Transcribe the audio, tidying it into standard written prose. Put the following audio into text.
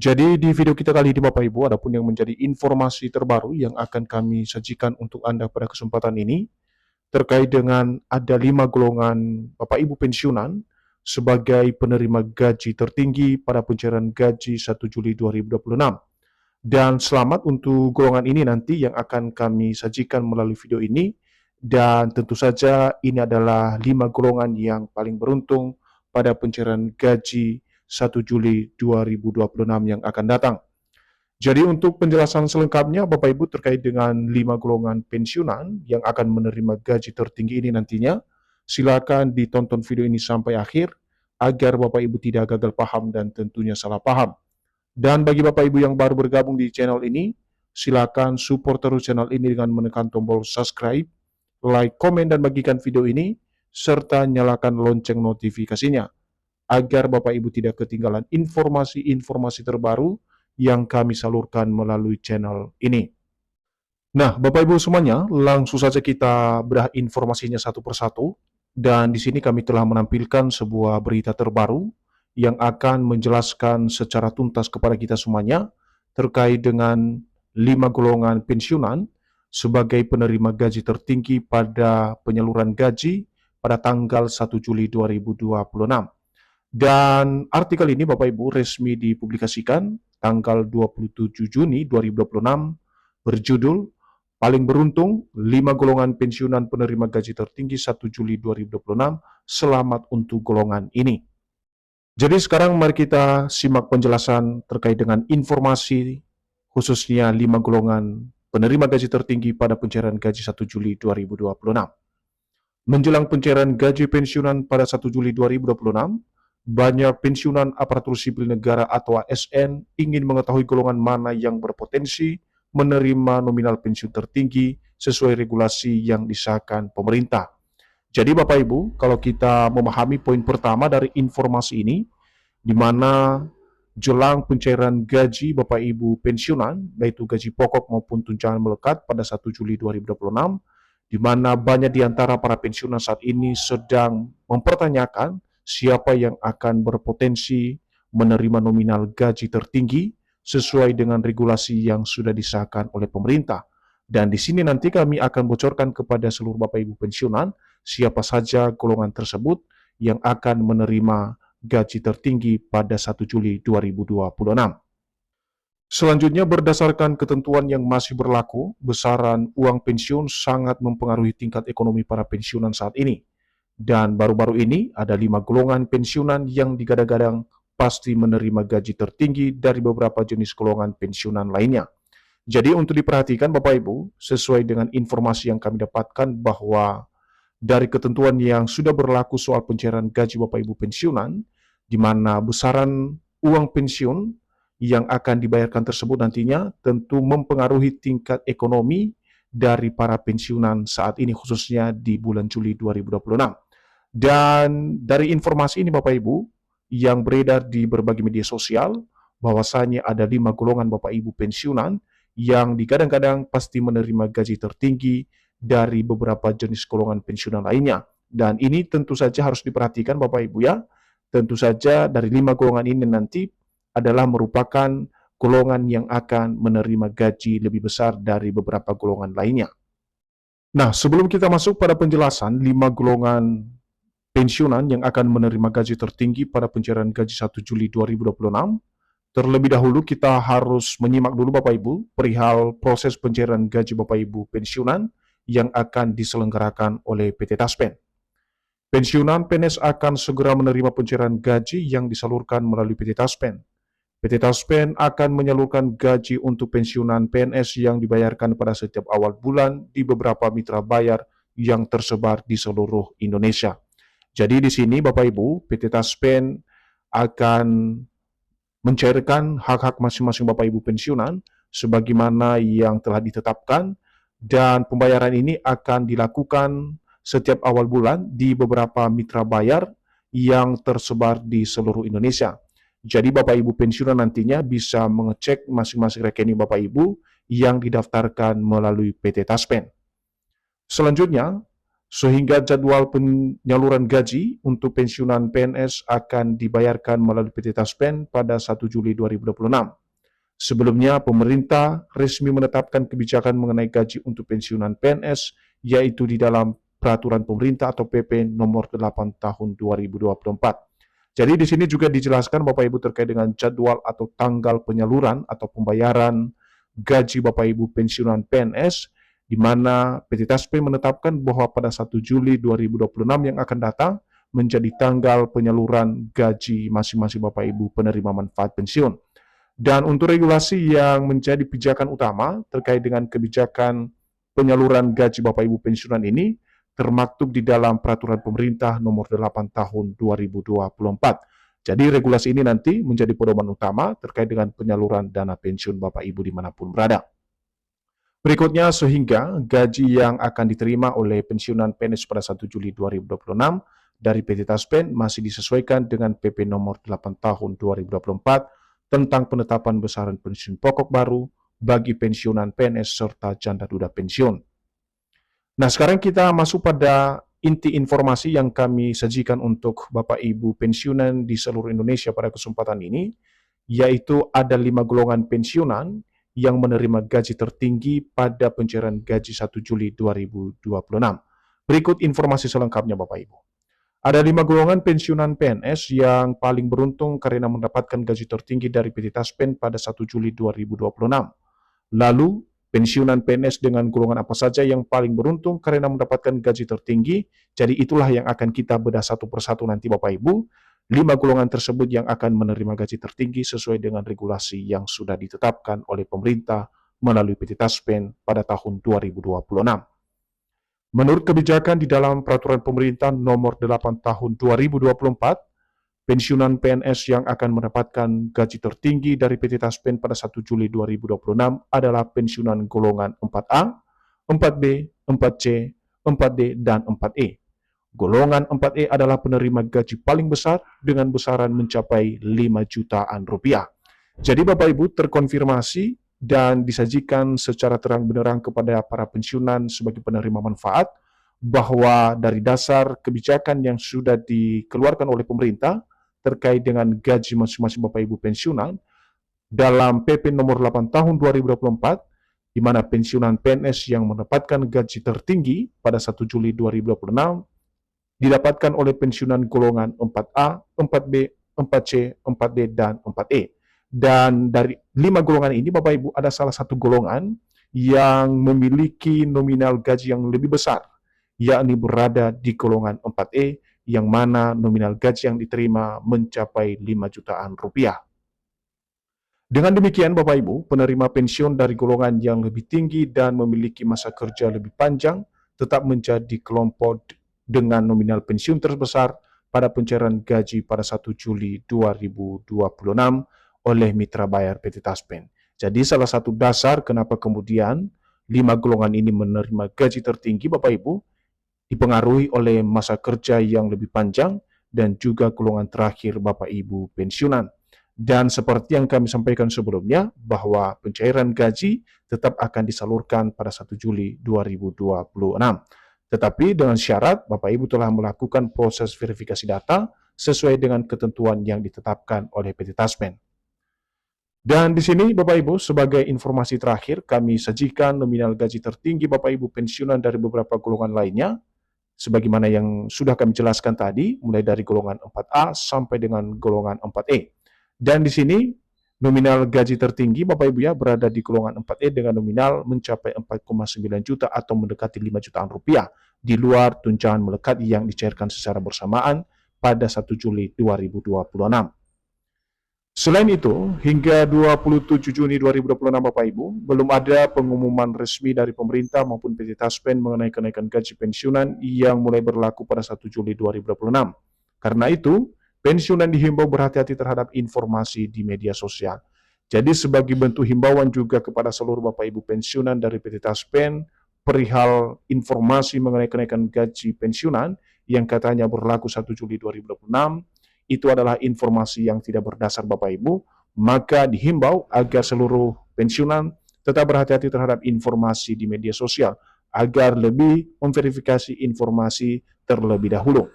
Jadi di video kita kali ini Bapak Ibu, adapun yang menjadi informasi terbaru yang akan kami sajikan untuk Anda pada kesempatan ini, terkait dengan ada 5 golongan Bapak Ibu pensiunan sebagai penerima gaji tertinggi pada pencairan gaji 1 Juli 2026. Dan selamat untuk golongan ini nanti yang akan kami sajikan melalui video ini. Dan tentu saja ini adalah 5 golongan yang paling beruntung pada pencairan gaji 1 Juli 2026 yang akan datang. Jadi untuk penjelasan selengkapnya Bapak Ibu terkait dengan 5 golongan pensiunan yang akan menerima gaji tertinggi ini nantinya, silakan ditonton video ini sampai akhir agar Bapak Ibu tidak gagal paham dan tentunya salah paham. Dan bagi Bapak Ibu yang baru bergabung di channel ini, silakan support terus channel ini dengan menekan tombol subscribe, like, komen, dan bagikan video ini, serta nyalakan lonceng notifikasinya, agar Bapak Ibu tidak ketinggalan informasi-informasi terbaru yang kami salurkan melalui channel ini. Nah, Bapak Ibu semuanya, langsung saja kita bedah informasinya satu persatu. Dan di sini kami telah menampilkan sebuah berita terbaru yang akan menjelaskan secara tuntas kepada kita semuanya terkait dengan 5 golongan pensiunan sebagai penerima gaji tertinggi pada penyaluran gaji pada tanggal 1 Juli 2026. Dan artikel ini Bapak Ibu resmi dipublikasikan tanggal 27 Juni 2026 berjudul Paling Beruntung 5 Golongan Pensiunan Penerima Gaji Tertinggi 1 Juli 2026, Selamat untuk golongan ini. Jadi sekarang mari kita simak penjelasan terkait dengan informasi khususnya 5 golongan penerima gaji tertinggi pada pencairan gaji 1 Juli 2026. Menjelang pencairan gaji pensiunan pada 1 Juli 2026, banyak pensiunan aparatur sipil negara atau ASN ingin mengetahui golongan mana yang berpotensi menerima nominal pensiun tertinggi sesuai regulasi yang disahkan pemerintah. Jadi Bapak Ibu, kalau kita memahami poin pertama dari informasi ini, di mana jelang pencairan gaji Bapak Ibu pensiunan, yaitu gaji pokok maupun tunjangan melekat pada 1 Juli 2026, di mana banyak di antara para pensiunan saat ini sedang mempertanyakan siapa yang akan berpotensi menerima nominal gaji tertinggi sesuai dengan regulasi yang sudah disahkan oleh pemerintah. Dan di sini nanti kami akan bocorkan kepada seluruh Bapak Ibu pensiunan siapa saja golongan tersebut yang akan menerima gaji tertinggi pada 1 Juli 2026. Selanjutnya, berdasarkan ketentuan yang masih berlaku, besaran uang pensiun sangat mempengaruhi tingkat ekonomi para pensiunan saat ini. Dan baru-baru ini ada 5 golongan pensiunan yang digadang-gadang pasti menerima gaji tertinggi dari beberapa jenis golongan pensiunan lainnya. Jadi untuk diperhatikan Bapak Ibu, sesuai dengan informasi yang kami dapatkan bahwa dari ketentuan yang sudah berlaku soal pencairan gaji Bapak Ibu pensiunan, di mana besaran uang pensiun yang akan dibayarkan tersebut nantinya tentu mempengaruhi tingkat ekonomi dari para pensiunan saat ini khususnya di bulan Juli 2026. Dan dari informasi ini Bapak Ibu, yang beredar di berbagai media sosial, bahwasanya ada 5 golongan Bapak Ibu pensiunan yang digadang-gadang pasti menerima gaji tertinggi dari beberapa jenis golongan pensiunan lainnya. Dan ini tentu saja harus diperhatikan Bapak Ibu ya. Tentu saja dari 5 golongan ini nanti adalah merupakan golongan yang akan menerima gaji lebih besar dari beberapa golongan lainnya. Nah, sebelum kita masuk pada penjelasan 5 golongan pensiunan yang akan menerima gaji tertinggi pada pencairan gaji 1 Juli 2026, terlebih dahulu kita harus menyimak dulu Bapak Ibu perihal proses pencairan gaji Bapak Ibu pensiunan yang akan diselenggarakan oleh PT Taspen. Pensiunan PNS akan segera menerima pencairan gaji yang disalurkan melalui PT Taspen. PT Taspen akan menyalurkan gaji untuk pensiunan PNS yang dibayarkan pada setiap awal bulan di beberapa mitra bayar yang tersebar di seluruh Indonesia. Jadi di sini Bapak Ibu, PT Taspen akan mencairkan hak-hak masing-masing Bapak Ibu pensiunan sebagaimana yang telah ditetapkan, dan pembayaran ini akan dilakukan setiap awal bulan di beberapa mitra bayar yang tersebar di seluruh Indonesia. Jadi Bapak Ibu pensiunan nantinya bisa mengecek masing-masing rekening Bapak Ibu yang didaftarkan melalui PT Taspen. Selanjutnya, sehingga jadwal penyaluran gaji untuk pensiunan PNS akan dibayarkan melalui PT Taspen pada 1 Juli 2026. Sebelumnya, pemerintah resmi menetapkan kebijakan mengenai gaji untuk pensiunan PNS, yaitu di dalam Peraturan Pemerintah atau PP Nomor 8 Tahun 2024. Jadi di sini juga dijelaskan Bapak Ibu terkait dengan jadwal atau tanggal penyaluran atau pembayaran gaji Bapak Ibu pensiunan PNS, di mana PT Taspen menetapkan bahwa pada 1 Juli 2026 yang akan datang menjadi tanggal penyaluran gaji masing-masing Bapak Ibu penerima manfaat pensiun. Dan untuk regulasi yang menjadi pijakan utama terkait dengan kebijakan penyaluran gaji Bapak Ibu pensiunan ini termaktub di dalam Peraturan Pemerintah Nomor 8 Tahun 2024. Jadi regulasi ini nanti menjadi pedoman utama terkait dengan penyaluran dana pensiun Bapak Ibu dimanapun berada. Berikutnya, sehingga gaji yang akan diterima oleh pensiunan PNS pada 1 Juli 2026 dari PT Taspen masih disesuaikan dengan PP Nomor 8 Tahun 2024 tentang penetapan besaran pensiun pokok baru bagi pensiunan PNS serta janda duda pensiun. Nah, sekarang kita masuk pada inti informasi yang kami sajikan untuk Bapak Ibu pensiunan di seluruh Indonesia pada kesempatan ini, yaitu ada 5 golongan pensiunan yang menerima gaji tertinggi pada pencairan gaji 1 Juli 2026. Berikut informasi selengkapnya Bapak Ibu. Ada 5 golongan pensiunan PNS yang paling beruntung karena mendapatkan gaji tertinggi dari PT Taspen pada 1 Juli 2026. Lalu, pensiunan PNS dengan golongan apa saja yang paling beruntung karena mendapatkan gaji tertinggi? Jadi itulah yang akan kita bedah satu persatu nanti Bapak Ibu. 5 golongan tersebut yang akan menerima gaji tertinggi sesuai dengan regulasi yang sudah ditetapkan oleh pemerintah melalui PT Taspen pada tahun 2026. Menurut kebijakan di dalam Peraturan Pemerintah Nomor 8 Tahun 2024, pensiunan PNS yang akan mendapatkan gaji tertinggi dari PT Taspen pada 1 Juli 2026 adalah pensiunan golongan 4A, 4B, 4C, 4D, dan 4E. Golongan 4E adalah penerima gaji paling besar dengan besaran mencapai 5 jutaan rupiah. Jadi Bapak Ibu terkonfirmasi dan disajikan secara terang benderang kepada para pensiunan sebagai penerima manfaat bahwa dari dasar kebijakan yang sudah dikeluarkan oleh pemerintah terkait dengan gaji masing-masing Bapak Ibu pensiunan dalam PP Nomor 8 Tahun 2024, di mana pensiunan PNS yang mendapatkan gaji tertinggi pada 1 Juli 2026 didapatkan oleh pensiunan golongan 4A, 4B, 4C, 4D, dan 4E. Dan dari 5 golongan ini, Bapak Ibu, ada salah satu golongan yang memiliki nominal gaji yang lebih besar, yakni berada di golongan 4E, yang mana nominal gaji yang diterima mencapai 5 jutaan rupiah. Dengan demikian, Bapak Ibu, penerima pensiun dari golongan yang lebih tinggi dan memiliki masa kerja lebih panjang tetap menjadi kelompok dengan nominal pensiun terbesar pada pencairan gaji pada 1 Juli 2026 oleh mitra bayar PT Taspen. Jadi salah satu dasar kenapa kemudian 5 golongan ini menerima gaji tertinggi Bapak Ibu dipengaruhi oleh masa kerja yang lebih panjang dan juga golongan terakhir Bapak Ibu pensiunan. Dan seperti yang kami sampaikan sebelumnya bahwa pencairan gaji tetap akan disalurkan pada 1 Juli 2026. Tetapi dengan syarat Bapak Ibu telah melakukan proses verifikasi data sesuai dengan ketentuan yang ditetapkan oleh PT Taspen. Dan di sini Bapak Ibu sebagai informasi terakhir kami sajikan nominal gaji tertinggi Bapak Ibu pensiunan dari beberapa golongan lainnya sebagaimana yang sudah kami jelaskan tadi mulai dari golongan 4A sampai dengan golongan 4E. Dan di sini nominal gaji tertinggi Bapak Ibu ya berada di golongan 4E dengan nominal mencapai 4,9 juta atau mendekati 5 jutaan rupiah di luar tunjangan melekat yang dicairkan secara bersamaan pada 1 Juli 2026. Selain itu, hingga 27 Juni 2026 Bapak Ibu, belum ada pengumuman resmi dari pemerintah maupun PT Taspen mengenai kenaikan gaji pensiunan yang mulai berlaku pada 1 Juli 2026. Karena itu, pensiunan dihimbau berhati-hati terhadap informasi di media sosial. Jadi sebagai bentuk himbauan juga kepada seluruh Bapak Ibu pensiunan dari PT Taspen, perihal informasi mengenai kenaikan gaji pensiunan yang katanya berlaku 1 Juli 2026, itu adalah informasi yang tidak berdasar Bapak Ibu, maka dihimbau agar seluruh pensiunan tetap berhati-hati terhadap informasi di media sosial, agar lebih memverifikasi informasi terlebih dahulu.